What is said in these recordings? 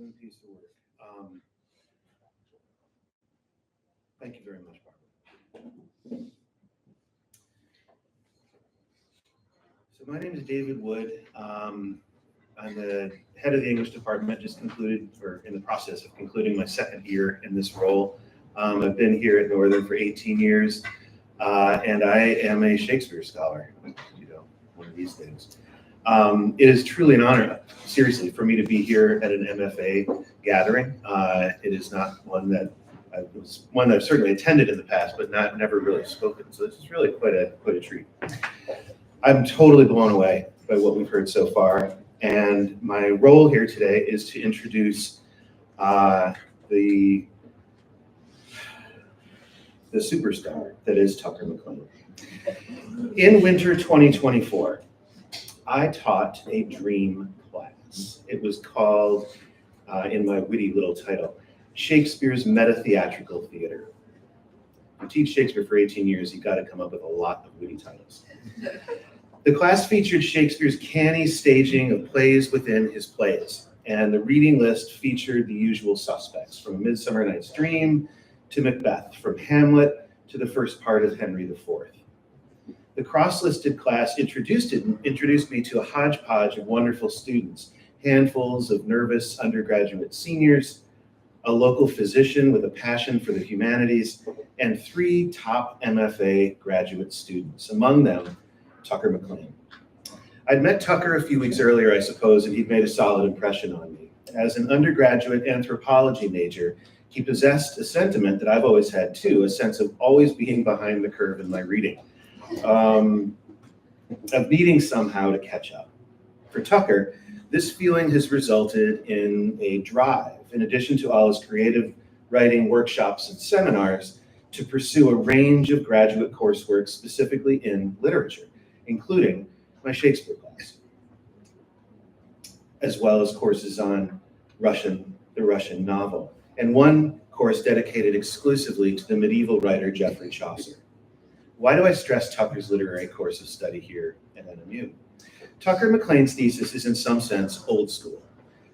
struggling piece of work. Thank you very much, Barbara. So my name is David Wood. I'm the head of the English department, just concluded, or in the process of concluding my second year in this role. I've been here at Northern for 18 years, and I am a Shakespeare scholar, you know, one of these things. It is truly an honor, seriously, for me to be here at an MFA gathering. It is not one that I've certainly attended in the past, but never really spoken. So this is really quite a treat. I'm totally blown away by what we've heard so far, and my role here today is to introduce the superstar that is Tucker McLain. In winter 2024, I taught a dream class. It was called, in my witty little title, Shakespeare's Meta-Theatrical Theater. You teach Shakespeare for 18 years, you've got to come up with a lot of witty titles. The class featured Shakespeare's canny staging of plays within his plays, and the reading list featured the usual suspects, from A Midsummer Night's Dream to Macbeth, from Hamlet to the first part of Henry IV. The cross-listed class introduced me to a hodgepodge of wonderful students, handfuls of nervous undergraduate seniors, a local physician with a passion for the humanities, and 3 top MFA graduate students, among them Tucker McLain. I'd met Tucker a few weeks earlier, I suppose, and he'd made a solid impression on me. As an undergraduate anthropology major, he possessed a sentiment that I've always had too, a sense of always being behind the curve in my reading, of needing somehow to catch up. For Tucker, this feeling has resulted in a drive, in addition to all his creative writing workshops and seminars, to pursue a range of graduate coursework specifically in literature, including my Shakespeare class, as well as courses on the Russian novel, and one course dedicated exclusively to the medieval writer Geoffrey Chaucer. Why do I stress Tucker's literary course of study here at NMU? Tucker McLain's thesis is in some sense old school,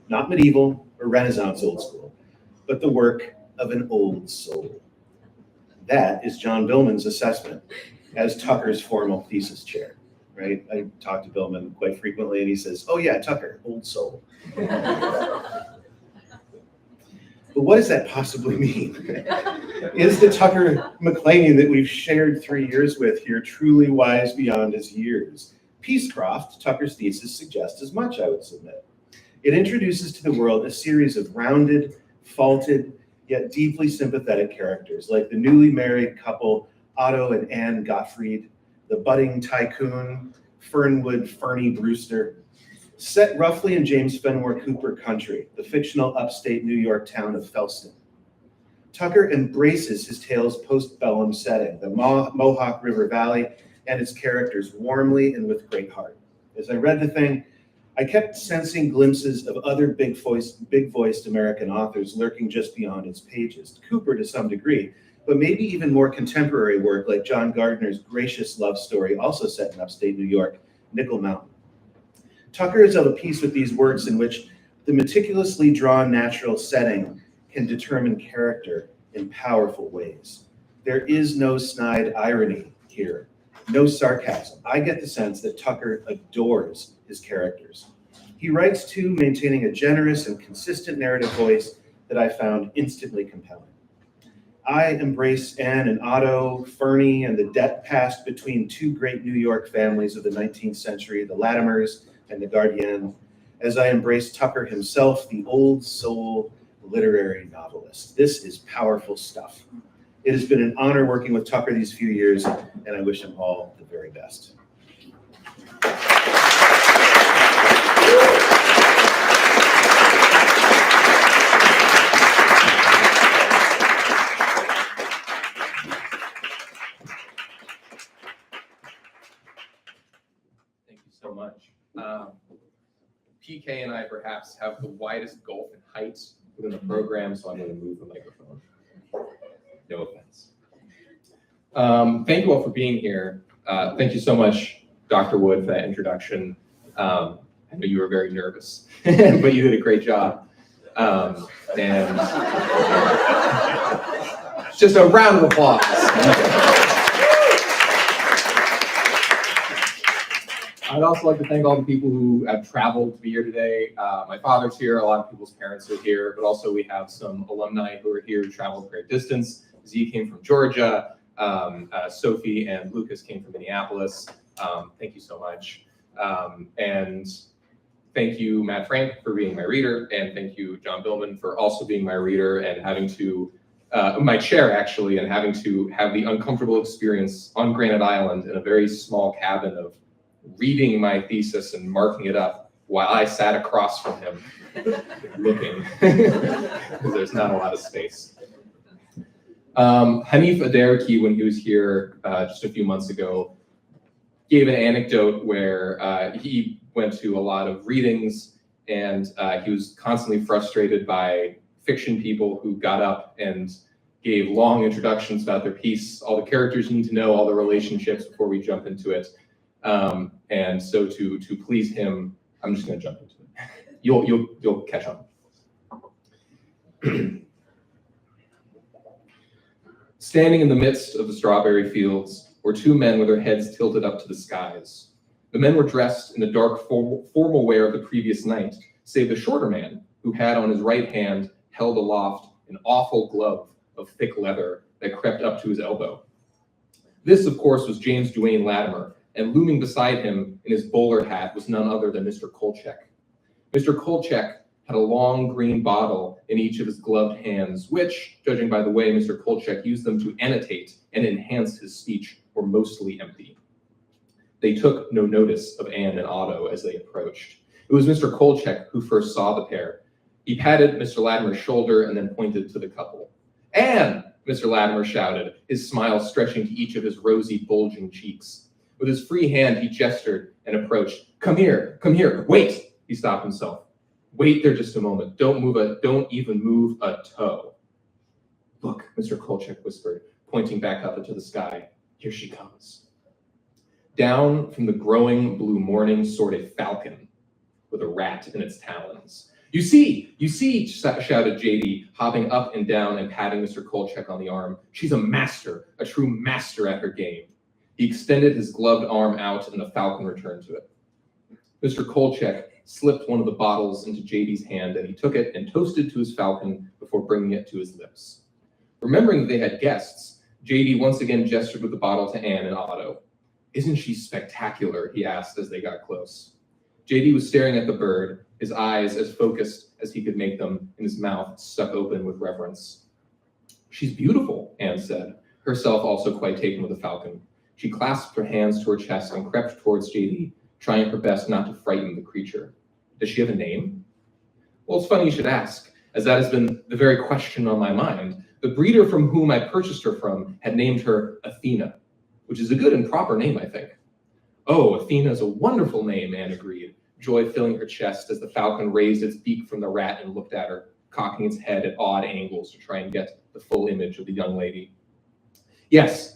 not medieval or Renaissance old school, but the work of an old soul. That is John Billman's assessment as Tucker's formal thesis chair, right? I talk to Billman quite frequently and he says, oh yeah, Tucker, old soul. But what does that possibly mean? Is the Tucker McLain that we've shared 3 years with here truly wise beyond his years? Peacecroft, Tucker's thesis, suggests as much, I would submit. It introduces to the world a series of rounded, faulted, yet deeply sympathetic characters, like the newly married couple Otto and Anne Gottfried, the budding tycoon Fernwood Fernie Brewster. Set roughly in James Fenimore Cooper country, the fictional upstate New York town of Felston. Tucker embraces his tale's post-bellum setting, the Mohawk River Valley, and its characters warmly and with great heart. As I read the thing, I kept sensing glimpses of other big-voiced American authors lurking just beyond its pages. Cooper to some degree, but maybe even more contemporary work like John Gardner's gracious love story, also set in upstate New York, Nickel Mountain. Tucker is of a piece with these works in which the meticulously drawn natural setting can determine character in powerful ways. There is no snide irony here, no sarcasm. I get the sense that Tucker adores his characters. He writes too, maintaining a generous and consistent narrative voice that I found instantly compelling. I embrace Anne and Otto, Fernie, and the debt passed between 2 great New York families of the 19th century, the Latimers and the Gardiens, as I embrace Tucker himself, the old soul literary novelist. This is powerful stuff. It has been an honor working with Tucker these few years, and I wish him all the very best. Thank you so much. PK and I perhaps have the widest gulf in heights within the program, so I'm going to move the microphone. No offense. Thank you all for being here. Thank you so much, Dr. Wood, for that introduction. I know you were very nervous, but you did a great job. And just a round of applause. I'd also like to thank all the people who have traveled to be here today. My father's here, a lot of people's parents are here, but also we have some alumni who are here who traveled a great distance. Z came from Georgia, Sophie and Lucas came from Minneapolis. Thank you so much. And thank you, Matt Frank, for being my reader, and thank you, John Billman, for also being my reader and having to, my chair actually, and having to have the uncomfortable experience on Granite Island in a very small cabin of reading my thesis and marking it up while I sat across from him looking, because there's not a lot of space. Hanif Aderki, when he was here just a few months ago, gave an anecdote where he went to a lot of readings and he was constantly frustrated by fiction people who got up and gave long introductions about their piece, all the characters you need to know, all the relationships before we jump into it. And so to please him, I'm just going to jump into it. You'll catch on. Standing in the midst of the strawberry fields were two men with their heads tilted up to the skies. The men were dressed in the dark formal wear of the previous night, save the shorter man, who had on his right hand held aloft an awful glove of thick leather that crept up to his elbow. This, of course, was James Duane Latimer, and looming beside him in his bowler hat was none other than Mr. Kolchak. Mr. Kolchak had a long green bottle in each of his gloved hands, which, judging by the way Mr. Kolchak used them to annotate and enhance his speech, were mostly empty. They took no notice of Anne and Otto as they approached. It was Mr. Kolchak who first saw the pair. He patted Mr. Latimer's shoulder and then pointed to the couple. "Anne!" Mr. Latimer shouted, his smile stretching to each of his rosy, bulging cheeks. With his free hand, he gestured and approached. Come here, wait!" He stopped himself. "Wait there just a moment. Don't even move a toe." "Look," Mr. Kolchak whispered, pointing back up into the sky. "Here she comes." Down from the growing blue morning soared a falcon with a rat in its talons. You see, shouted JD, hopping up and down and patting Mr. Kolchak on the arm. "She's a master, a true master at her game." He extended his gloved arm out and the falcon returned to it. Mr. Kolchak slipped one of the bottles into JD's hand and he took it and toasted to his falcon before bringing it to his lips. Remembering that they had guests, JD once again gestured with the bottle to Anne and Otto. "Isn't she spectacular?" he asked as they got close. JD was staring at the bird, his eyes as focused as he could make them, and his mouth stuck open with reverence. "She's beautiful," Anne said, herself also quite taken with the falcon. She clasped her hands to her chest and crept towards JD, trying her best not to frighten the creature. "Does she have a name?" "Well, it's funny you should ask, as that has been the very question on my mind. The breeder from whom I purchased her from had named her Athena, which is a good and proper name, I think." "Oh, Athena is a wonderful name," Anne agreed, joy filling her chest as the falcon raised its beak from the rat and looked at her, cocking its head at odd angles to try and get the full image of the young lady. Yes,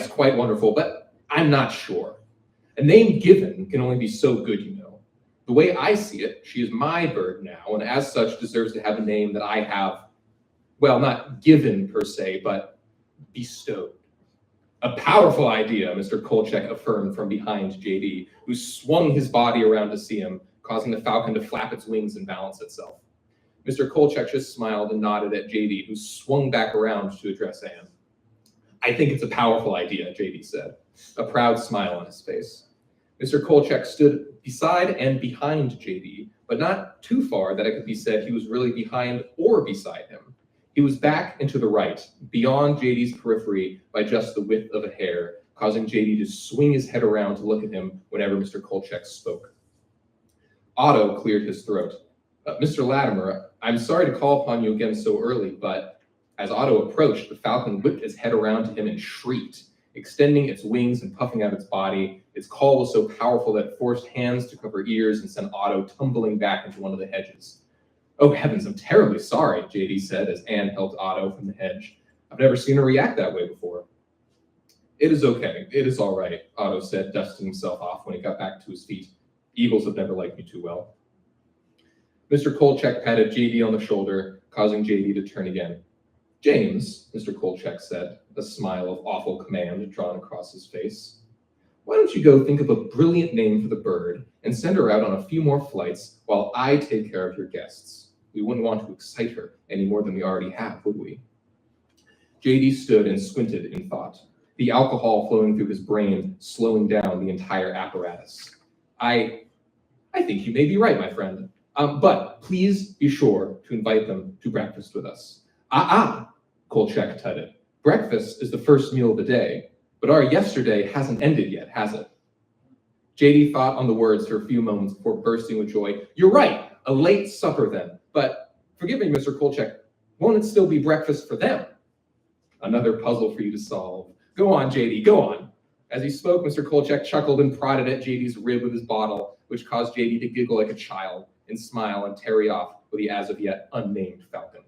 quite wonderful, but I'm not sure. A name given can only be so good, you know. The way I see it, she is my bird now, and as such deserves to have a name that I have, well, not given per se, but bestowed." "A powerful idea," Mr. Kolchak affirmed from behind JD, who swung his body around to see him, causing the falcon to flap its wings and balance itself. Mr. Kolchak just smiled and nodded at JD, who swung back around to address Anne. "I think it's a powerful idea," JD said, a proud smile on his face. Mr. Kolchak stood beside and behind JD, but not too far that it could be said he was really behind or beside him. He was back and to the right, beyond JD's periphery by just the width of a hair, causing JD to swing his head around to look at him whenever Mr. Kolchak spoke. Otto cleared his throat. "Mr. Latimer, I'm sorry to call upon you again so early, but..." As Otto approached, the falcon whipped its head around to him and shrieked, extending its wings and puffing out its body. Its call was so powerful that it forced hands to cover ears and sent Otto tumbling back into one of the hedges. "Oh heavens, I'm terribly sorry," JD said as Anne helped Otto from the hedge. "I've never seen her react that way before." "It is okay, it is all right," Otto said, dusting himself off when he got back to his feet. "Eagles have never liked me too well." Mr. Kolchak patted JD on the shoulder, causing JD to turn again. James, Mr. Kolchak said, a smile of awful command drawn across his face. Why don't you go think of a brilliant name for the bird and send her out on a few more flights while I take care of your guests? We wouldn't want to excite her any more than we already have, would we? JD stood and squinted in thought, the alcohol flowing through his brain, slowing down the entire apparatus. I think you may be right, my friend. But please be sure to invite them to breakfast with us. Kolchak tutted. Breakfast is the first meal of the day, but our yesterday hasn't ended yet, has it? JD thought on the words for a few moments before bursting with joy. You're right, a late supper then. But forgive me, Mr. Kolchak, won't it still be breakfast for them? Another puzzle for you to solve. Go on, JD, go on. As he spoke, Mr. Kolchak chuckled and prodded at JD's rib with his bottle, which caused JD to giggle like a child and smile and tarry off with the as-of-yet unnamed falcon.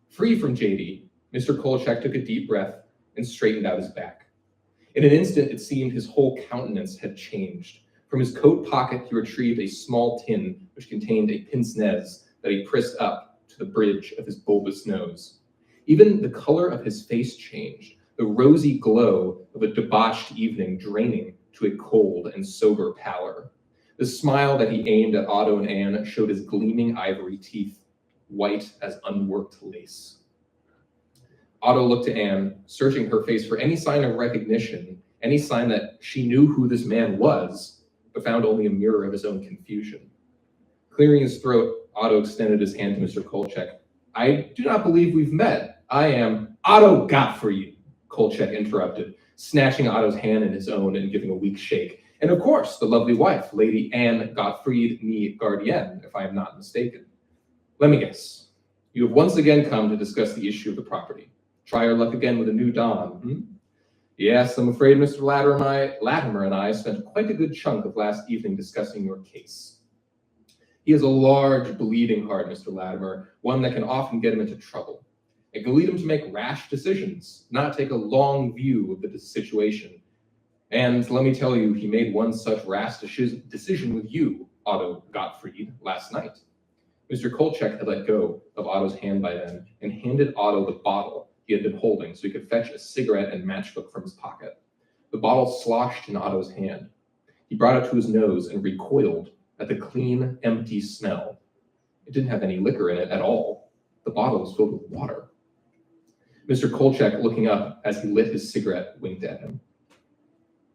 Free from JD, Mr. Kolchak took a deep breath and straightened out his back. In an instant, it seemed his whole countenance had changed. From his coat pocket, he retrieved a small tin which contained a pince-nez that he pressed up to the bridge of his bulbous nose. Even the color of his face changed, the rosy glow of a debauched evening draining to a cold and sober pallor. The smile that he aimed at Otto and Anne showed his gleaming ivory teeth, white as unworked lace. Otto looked to Anne, searching her face for any sign of recognition, any sign that she knew who this man was, but found only a mirror of his own confusion. Clearing his throat, Otto extended his hand to Mr. Kolchak. I do not believe we've met. I am Otto Gottfried, Kolchak interrupted, snatching Otto's hand in his own and giving a weak shake. And of course, the lovely wife, Lady Anne Gottfried nie Gardienne, if I am not mistaken. Let me guess. You have once again come to discuss the issue of the property. Try your luck again with a new Don, Yes, I'm afraid Mr. Latimer and I spent quite a good chunk of last evening discussing your case. He has a large, bleeding heart, Mr. Latimer, one that can often get him into trouble. It can lead him to make rash decisions, not take a long view of the situation. And let me tell you, he made one such rash decision with you, Otto Gottfried, last night. Mr. Kolchak had let go of Otto's hand by then and handed Otto the bottle he had been holding so he could fetch a cigarette and matchbook from his pocket. The bottle sloshed in Otto's hand. He brought it to his nose and recoiled at the clean, empty smell. It didn't have any liquor in it at all. The bottle was filled with water. Mr. Kolchak, looking up as he lit his cigarette, winked at him.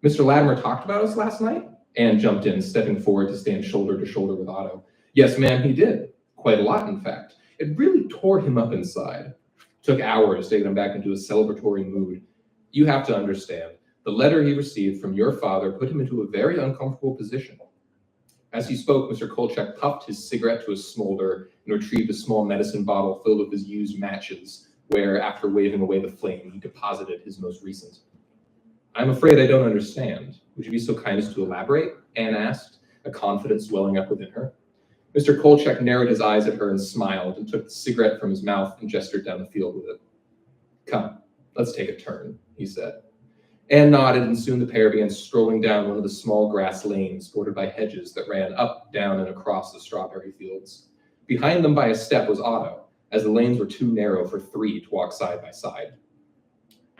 Mr. Latimer talked about us last night? Anne jumped in, stepping forward to stand shoulder to shoulder with Otto. Yes, ma'am, he did. Quite a lot, in fact. It really tore him up inside. Took hours to get him back into a celebratory mood. You have to understand, the letter he received from your father put him into a very uncomfortable position. As he spoke, Mr. Kolchak puffed his cigarette to a smolder and retrieved a small medicine bottle filled with his used matches, where, after waving away the flame, he deposited his most recent. I'm afraid I don't understand. Would you be so kind as to elaborate? Anne asked, a confidence welling up within her. Mr. Kolchak narrowed his eyes at her and smiled and took the cigarette from his mouth and gestured down the field with it. Come, let's take a turn, he said. Anne nodded, and soon the pair began strolling down one of the small grass lanes bordered by hedges that ran up, down, and across the strawberry fields. Behind them by a step was Otto, as the lanes were too narrow for three to walk side by side.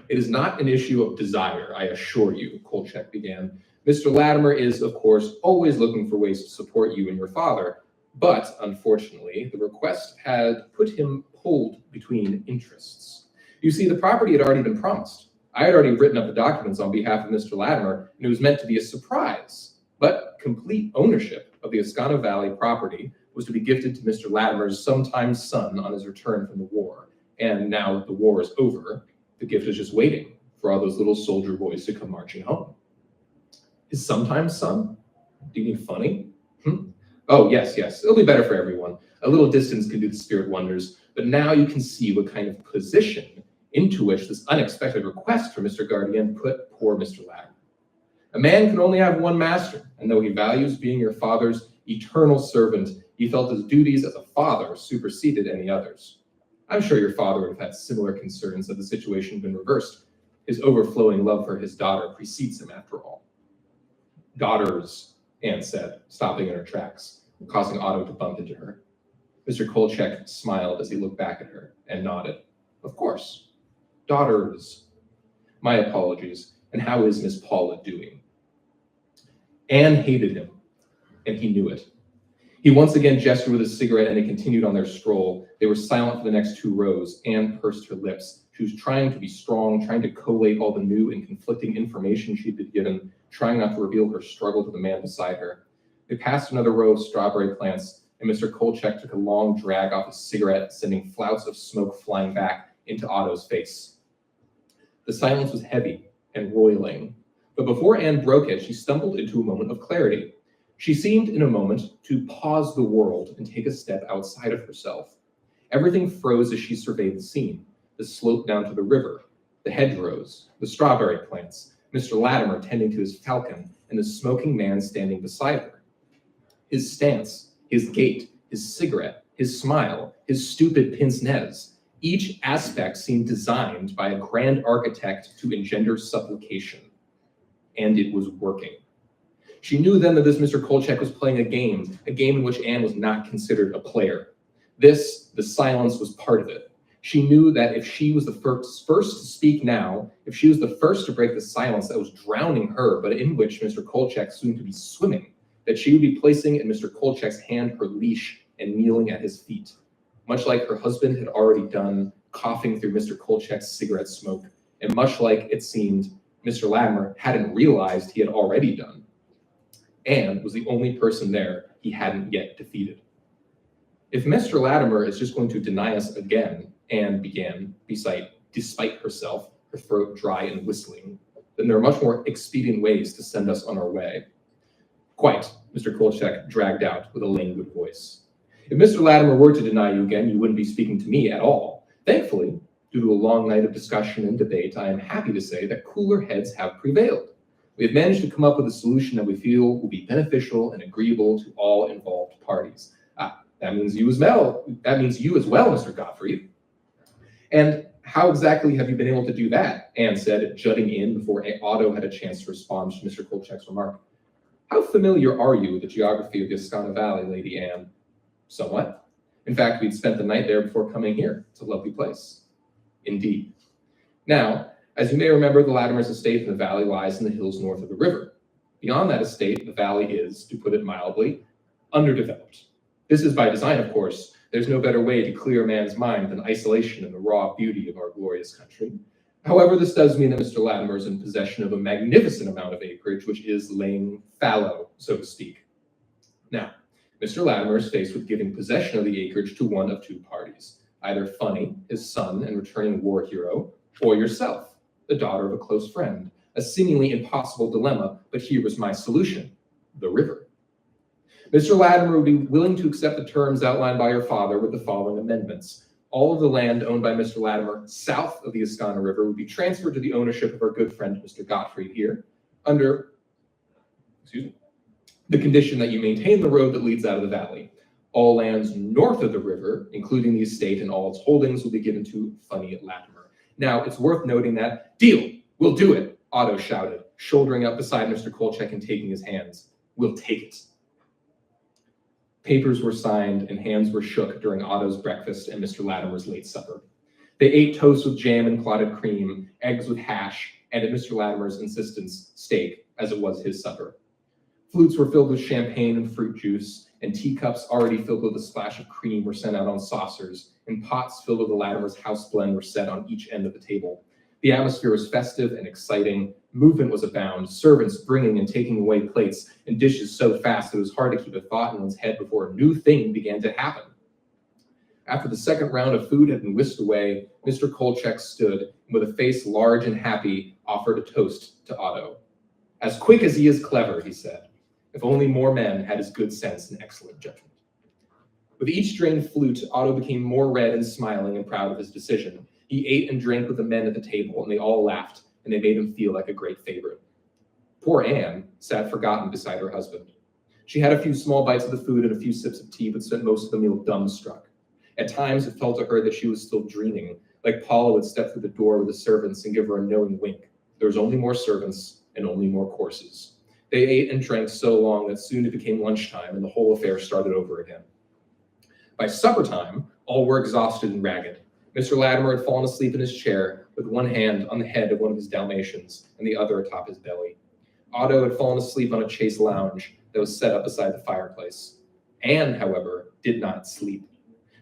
It is not an issue of desire, I assure you, Kolchak began. Mr. Latimer is, of course, always looking for ways to support you and your father, but, unfortunately, the request had put him pulled between interests. You see, the property had already been promised. I had already written up the documents on behalf of Mr. Latimer, and it was meant to be a surprise. But complete ownership of the Ascana Valley property was to be gifted to Mr. Latimer's sometime son on his return from the war. And now that the war is over, the gift is just waiting for all those little soldier boys to come marching home. His sometime son? Do you mean funny? Oh, yes. It'll be better for everyone. A little distance can do the spirit wonders, but now you can see what kind of position into which this unexpected request from Mr. Gardienne put poor Mr. Latimer. A man can only have one master, and though he values being your father's eternal servant, he felt his duties as a father superseded any others. I'm sure your father would have had similar concerns had the situation been reversed. His overflowing love for his daughter precedes him, after all. Daughters, Anne said, stopping in her tracks. causing Otto to bump into her. Mr. Kolchak smiled as he looked back at her and nodded. Of course. Daughters. My apologies. And how is Miss Paula doing? Anne hated him, and he knew it. He once again gestured with his cigarette, and they continued on their stroll. They were silent for the next 2 rows. Anne pursed her lips. She was trying to be strong, trying to collate all the new and conflicting information she'd been given, trying not to reveal her struggle to the man beside her. They passed another row of strawberry plants, and Mr. Kolchak took a long drag off his cigarette, sending flouts of smoke flying back into Otto's face. The silence was heavy and roiling, but before Anne broke it, she stumbled into a moment of clarity. She seemed in a moment to pause the world and take a step outside of herself. Everything froze as she surveyed the scene, the slope down to the river, the hedgerows, the strawberry plants, Mr. Latimer tending to his falcon, and the smoking man standing beside her. His stance, his gait, his cigarette, his smile, his stupid pince-nez, each aspect seemed designed by a grand architect to engender supplication. And it was working. She knew then that this Mr. Kolchak was playing a game in which Anne was not considered a player. The silence was part of it. She knew that if she was the first to speak now, if she was the first to break the silence that was drowning her, but in which Mr. Kolchak soon to be swimming, that she would be placing in Mr. Kolchak's hand her leash and kneeling at his feet, much like her husband had already done, coughing through Mr. Kolchak's cigarette smoke, and much like it seemed Mr. Latimer hadn't realized he had already done. Anne was the only person there he hadn't yet defeated. If Mr. Latimer is just going to deny us again, Anne began, despite herself, her throat dry and whistling, then there are much more expedient ways to send us on our way. Quite, Mr. Kolchak dragged out with a languid voice. If Mr. Latimer were to deny you again, you wouldn't be speaking to me at all. Thankfully, due to a long night of discussion and debate, I am happy to say that cooler heads have prevailed. We have managed to come up with a solution that we feel will be beneficial and agreeable to all involved parties. That means you as well, Mr. Gottfried. And how exactly have you been able to do that? Anne said, jutting in before Otto had a chance to respond to Mr. Kolchak's remark. How familiar are you with the geography of the Ascana Valley, Lady Anne? Somewhat. In fact, we'd spent the night there before coming here. It's a lovely place. Indeed. Now, as you may remember, the Latimer's estate in the valley lies in the hills north of the river. Beyond that estate, the valley is, to put it mildly, underdeveloped. This is by design, of course. There's no better way to clear a man's mind than isolation and the raw beauty of our glorious country. However, this does mean that Mr. Latimer is in possession of a magnificent amount of acreage, which is laying fallow, so to speak. Now, Mr. Latimer is faced with giving possession of the acreage to one of 2 parties, either Funny, his son and returning war hero, or yourself, the daughter of a close friend. A seemingly impossible dilemma, but here was my solution: the river. Mr. Latimer would be willing to accept the terms outlined by your father with the following amendments. All of the land owned by Mr. Latimer south of the Ascana River would be transferred to the ownership of our good friend, Mr. Gottfried here, under, the condition that you maintain the road that leads out of the valley. All lands north of the river, including the estate and all its holdings, will be given to Funny Latimer. Now, it's worth noting that, deal, we'll do it, Otto shouted, shouldering up beside Mr. Kolchak and taking his hands. We'll take it. Papers were signed and hands were shook during Otto's breakfast and Mr. Latimer's late supper. They ate toast with jam and clotted cream, eggs with hash, and at Mr. Latimer's insistence, steak, as it was his supper. Flutes were filled with champagne and fruit juice, and teacups already filled with a splash of cream were sent out on saucers, and pots filled with the Latimer's house blend were set on each end of the table. The atmosphere was festive and exciting. Movement was abound, servants bringing and taking away plates and dishes so fast that it was hard to keep a thought in one's head before a new thing began to happen. After the second round of food had been whisked away, Mr. Kolchak stood and with a face large and happy offered a toast to Otto. As quick as he is clever, he said. If only more men had his good sense and excellent judgment. With each drained flute, Otto became more red and smiling and proud of his decision. He ate and drank with the men at the table, and they all laughed, and they made him feel like a great favorite. Poor Anne sat forgotten beside her husband. She had a few small bites of the food and a few sips of tea, but spent most of the meal dumbstruck. At times, it felt to her that she was still dreaming, like Paula would step through the door with the servants and give her a knowing wink. There was only more servants and only more courses. They ate and drank so long that soon it became lunchtime and the whole affair started over again. By supper time, all were exhausted and ragged. Mr. Latimer had fallen asleep in his chair with one hand on the head of one of his Dalmatians and the other atop his belly. Otto had fallen asleep on a chaise lounge that was set up beside the fireplace. Anne, however, did not sleep.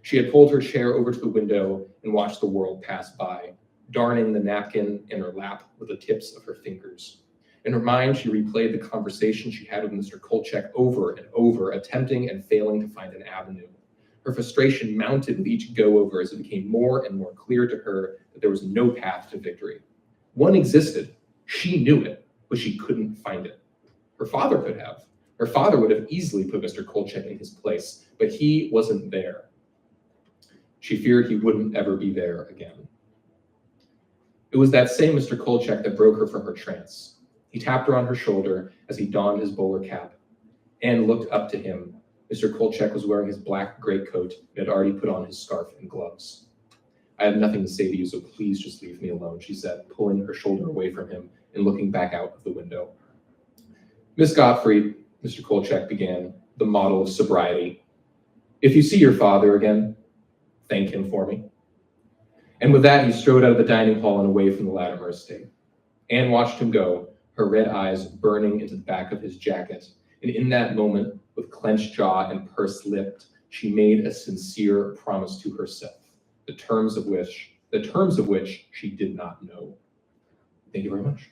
She had pulled her chair over to the window and watched the world pass by, darning the napkin in her lap with the tips of her fingers. In her mind, she replayed the conversation she had with Mr. Kolchak over and over, attempting and failing to find an avenue. Her frustration mounted with each go-over as it became more and more clear to her that there was no path to victory. One existed. She knew it, but she couldn't find it. Her father could have. Her father would have easily put Mr. Kolchak in his place, but he wasn't there. She feared he wouldn't ever be there again. It was that same Mr. Kolchak that broke her from her trance. He tapped her on her shoulder as he donned his bowler cap. Anne looked up to him. Mr. Kolchak was wearing his black greatcoat and had already put on his scarf and gloves. I have nothing to say to you, so please just leave me alone, she said, pulling her shoulder away from him and looking back out of the window. Miss Gottfried, Mr. Kolchak began, the model of sobriety. If you see your father again, thank him for me. And with that, he strode out of the dining hall and away from the Latimer estate. Anne watched him go, her red eyes burning into the back of his jacket. And in that moment, with clenched jaw and pursed lips, she made a sincere promise to herself, the terms of which she did not know. Thank you very much.